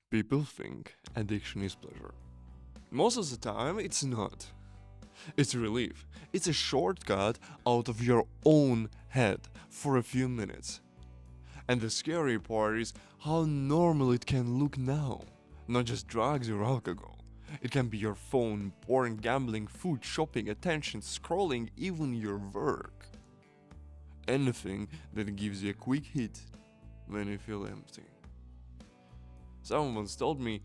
People think addiction is pleasure. Most of the time, it's not. It's relief. It's a shortcut out of your own head for a few minutes. And the scary part is how normal it can look now. Not just drugs or alcohol. It can be your phone, porn, gambling, food, shopping, attention, scrolling, even your work. Anything that gives you a quick hit when you feel empty. Someone once told me,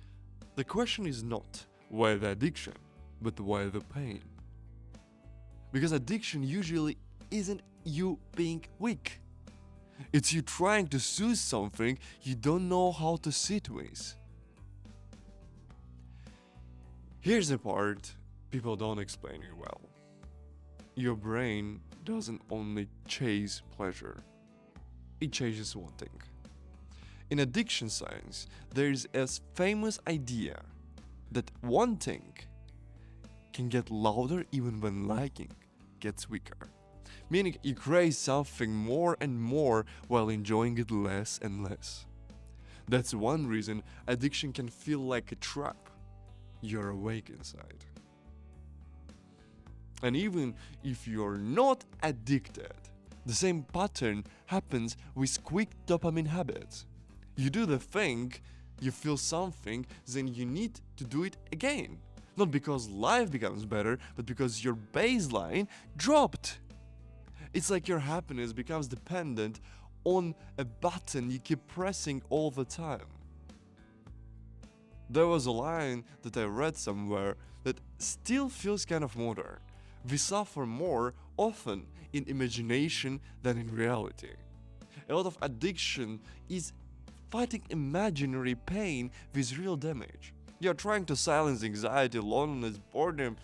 the question is not why the addiction, but why the pain. Because addiction usually isn't you being weak. It's you trying to soothe something you don't know how to sit with. Here's the part people don't explain it well. Your brain doesn't only chase pleasure, it chases wanting. In addiction science, there is a famous idea that wanting can get louder even when liking gets weaker. Meaning you crave something more and more while enjoying it less and less. That's one reason addiction can feel like a trap. You're awake inside. And even if you're not addicted, the same pattern happens with quick dopamine habits. You do the thing, you feel something, then you need to do it again. Not because life becomes better, but because your baseline dropped. It's like your happiness becomes dependent on a button you keep pressing all the time. There was a line that I read somewhere that still feels kind of modern. We suffer more often in imagination than in reality. A lot of addiction is fighting imaginary pain with real damage. You're trying to silence anxiety, loneliness, boredom,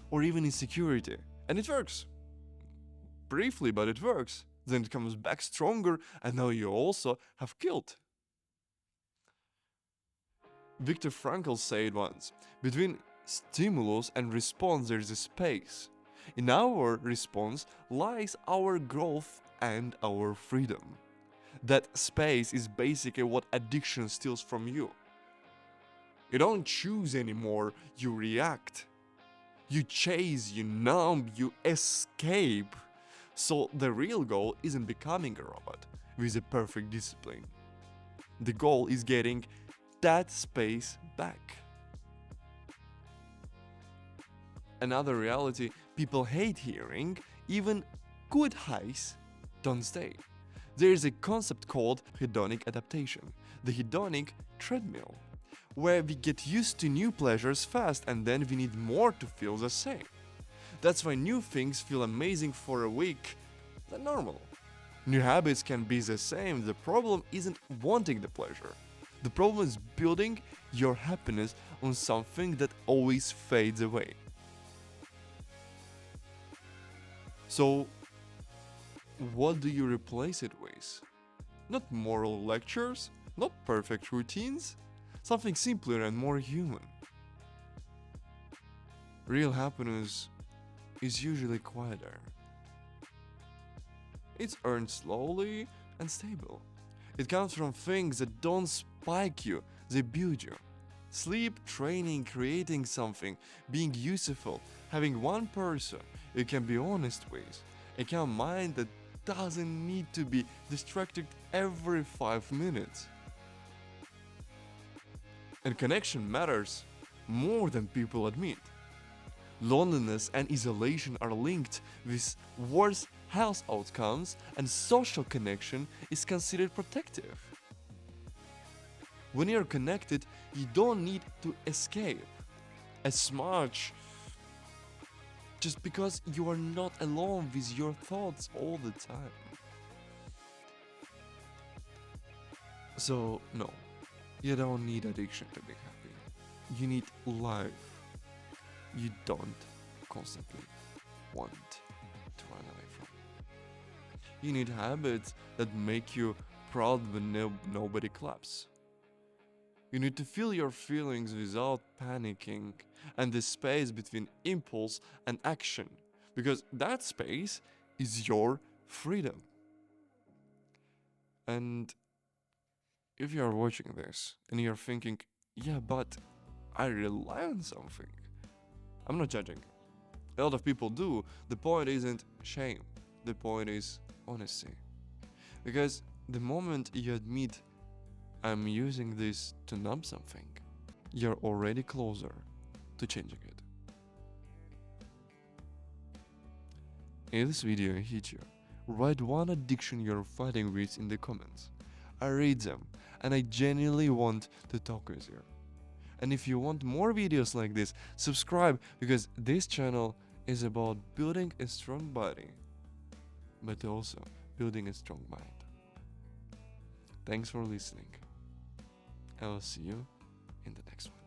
or even insecurity. And it works. Briefly, but it works. Then it comes back stronger, and now you also have killed. Viktor Frankl said once, between stimulus and response there is a space. In our response lies our growth and our freedom. That space is basically what addiction steals from you. You don't choose anymore, you react. You chase, you numb, you escape. So the real goal isn't becoming a robot with a perfect discipline. The goal is getting that space back. Another reality people hate hearing, even good highs don't stay. There is a concept called hedonic adaptation, the hedonic treadmill, where we get used to new pleasures fast and then we need more to feel the same. That's why new things feel amazing for a week than normal. New habits can be the same, the problem isn't wanting the pleasure. The problem is building your happiness on something that always fades away. So, what do you replace it with? Not moral lectures, not perfect routines, something simpler and more human. Real happiness is usually quieter. It's earned slowly and stable. It comes from things that don't spike you, they build you. Sleep, training, creating something, being useful, having one person you can be honest with, a calm mind that doesn't need to be distracted every 5 minutes. And connection matters more than people admit. Loneliness and isolation are linked with worse health outcomes, and social connection is considered protective. When you're connected, you don't need to escape as much just because you are not alone with your thoughts all the time. So, no, you don't need addiction to be happy. You need life you don't constantly want to run away from. You need habits that make you proud when nobody claps. You need to feel your feelings without panicking, and the space between impulse and action, because that space is your freedom. And if you are watching this and you're thinking, Yeah, but I rely on something. I'm not judging. A lot of people do. The point isn't shame, the point is honesty. Because the moment you admit, I'm using this to numb something, you're already closer to changing it. If this video hit you, write one addiction you're fighting with in the comments. I read them, and I genuinely want to talk with you. And if you want more videos like this, subscribe, because this channel is about building a strong body, but also building a strong mind. Thanks for listening. I will see you in the next one.